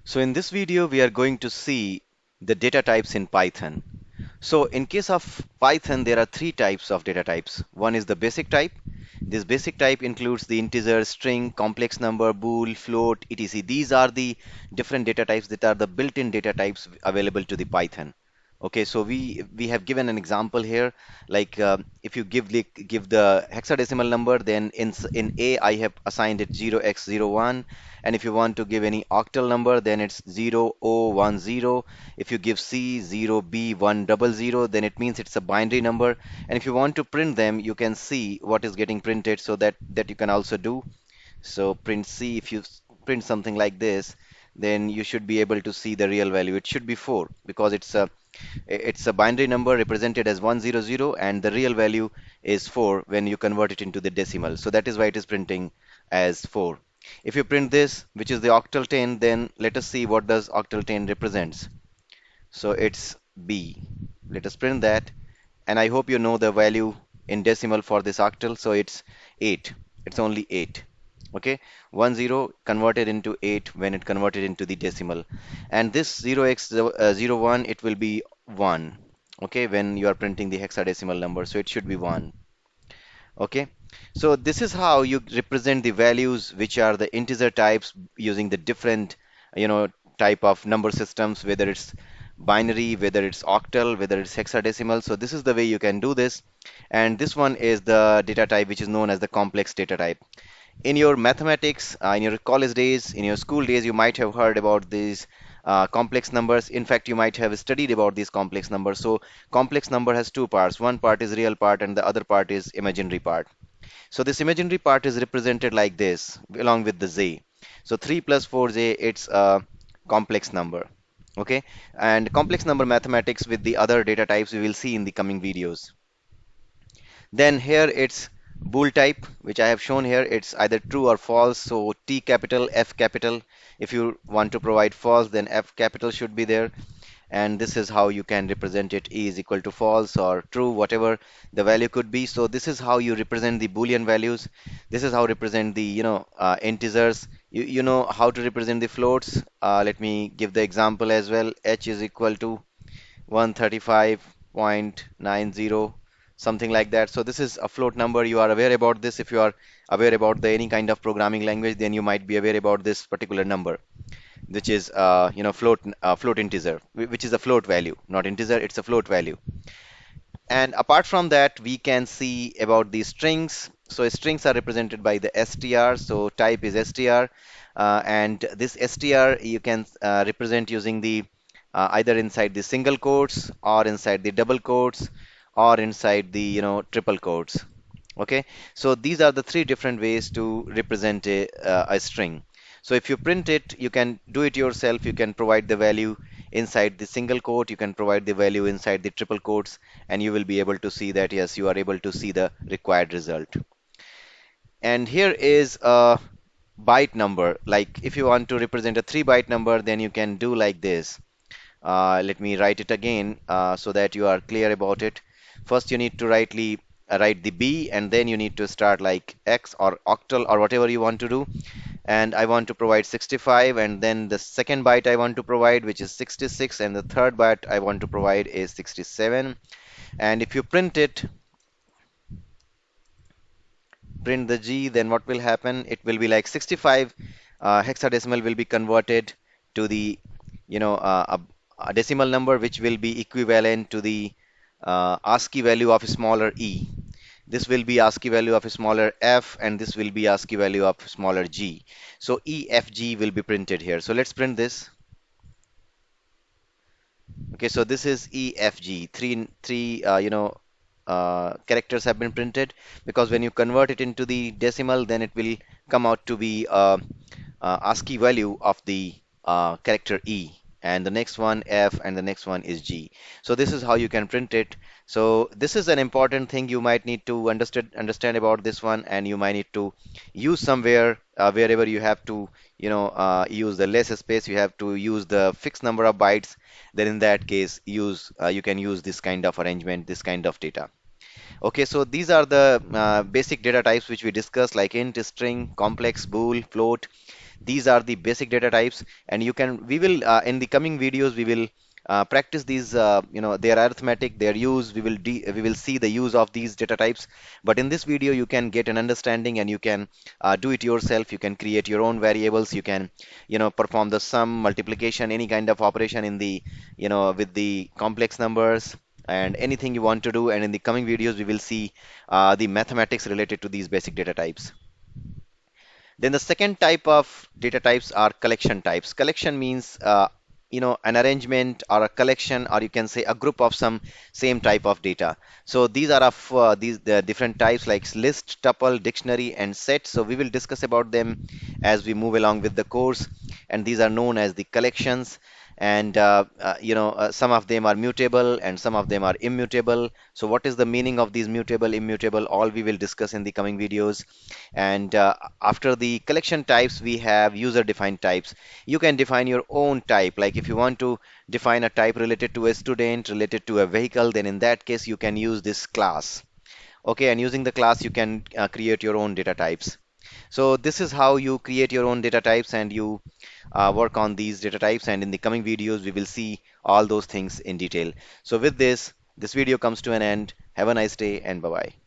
So in this video, we are going to see the data types in Python. So in case of Python, there are three types of data types. One is the basic type. This basic type includes the integer, string, complex number, bool, float, etc. These are the different data types that are the built-in data types available to the Python. Okay, so we have given an example here. Like if you give the hexadecimal number, then in A I have assigned it 0x01, and if you want to give any octal number, then it's 0010. If you give C 0B100, then it means it's a binary number. And if you want to print them, you can see what is getting printed, so that you can also do. So print C, if you print something like this, then you should be able to see the real value. It should be 4 because it's a binary number represented as 100, and the real value is 4 when you convert it into the decimal. So that is why it is printing as 4. If you print this, which is the octal 10, then let us see what does octal 10 represents. So it's B. Let us print that, and I hope you know the value in decimal for this octal. So it's 8. It's only 8. Okay, 10 converted into 8 when it converted into the decimal, and this 0x01, it will be 1. Okay, when you are printing the hexadecimal number, so it should be 1. Okay, so this is how you represent the values which are the integer types using the different, you know, type of number systems, whether it's binary, whether it's octal, whether it's hexadecimal. So this is the way you can do this. And this one is the data type which is known as the complex data type. In your mathematics, in your college days, in your school days, you might have heard about these complex numbers. In fact, you might have studied about these complex numbers. So complex number has two parts. One part is real part and the other part is imaginary part. So this imaginary part is represented like this along with the z. So 3 plus 4j, it's a complex number. Okay, and complex number mathematics with the other data types we will see in the coming videos. Then here it's bool type, which I have shown here. It's either true or false. So T capital, F capital. If you want to provide false, then F capital should be there. And this is how you can represent it. E is equal to false or true, whatever the value could be. So this is how you represent the Boolean values. This is how represent the integers. You know how to represent the floats. Let me give the example as well. H is equal to 135.90, something like that. So this is a float number. You are aware about this. If you are aware about the any kind of programming language, then you might be aware about this particular number, which is float integer, which is a float value, not integer. It's a float value. And apart from that, we can see about the strings. So strings are represented by the str. So type is str, and this str you can represent using the either inside the single quotes or inside the double quotes or inside the triple quotes. Okay, so these are the three different ways to represent a string. So if you print it, you can do it yourself. You can provide the value inside the single quote, you can provide the value inside the triple quotes, and you will be able to see that yes, you are able to see the required result. And here is a byte number. Like if you want to represent a 3-byte number, then you can do like this. Let me write it again so that you are clear about it. First, you need to write the B, and then you need to start like X or octal or whatever you want to do. And I want to provide 65, and then the second byte I want to provide, which is 66, and the third byte I want to provide is 67. And if you print the G, then what will happen? It will be like 65 hexadecimal will be converted to the a decimal number which will be equivalent to the ASCII value of smaller e. This will be ASCII value of smaller f, and this will be ASCII value of smaller g. So EFG will be printed here. So let's print this. Okay, so this is EFG. Three characters have been printed, because when you convert it into the decimal, then it will come out to be ASCII value of the character E, and the next one F, and the next one is G. So this is how you can print it. So this is an important thing you might need to understand about this one, and you might need to use somewhere wherever you have to use the less space, you have to use the fixed number of bytes. Then in that case, you can use this kind of arrangement, this kind of data. Okay, so these are the basic data types which we discussed, like int, string, complex, bool, float. These are the basic data types, and we will in the coming videos we will practice these, their arithmetic, their use. We will see the use of these data types. But in this video, you can get an understanding, and you can do it yourself. You can create your own variables. You can, perform the sum, multiplication, any kind of operation in the, with the complex numbers and anything you want to do. And in the coming videos, we will see the mathematics related to these basic data types. Then the second type of data types are collection types. Collection means, an arrangement or a collection, or you can say a group of some same type of data. So these are of these the different types like list, tuple, dictionary, and set. So we will discuss about them as we move along with the course. And these are known as the collections. And some of them are mutable and some of them are immutable. So what is the meaning of these mutable, immutable? All we will discuss in the coming videos. And after the collection types, we have user defined types. You can define your own type. Like if you want to define a type related to a student, related to a vehicle, then in that case, you can use this class. Okay, and using the class, you can create your own data types. So this is how you create your own data types, and you work on these data types. And in the coming videos, we will see all those things in detail. So with this, this video comes to an end. Have a nice day, and bye bye.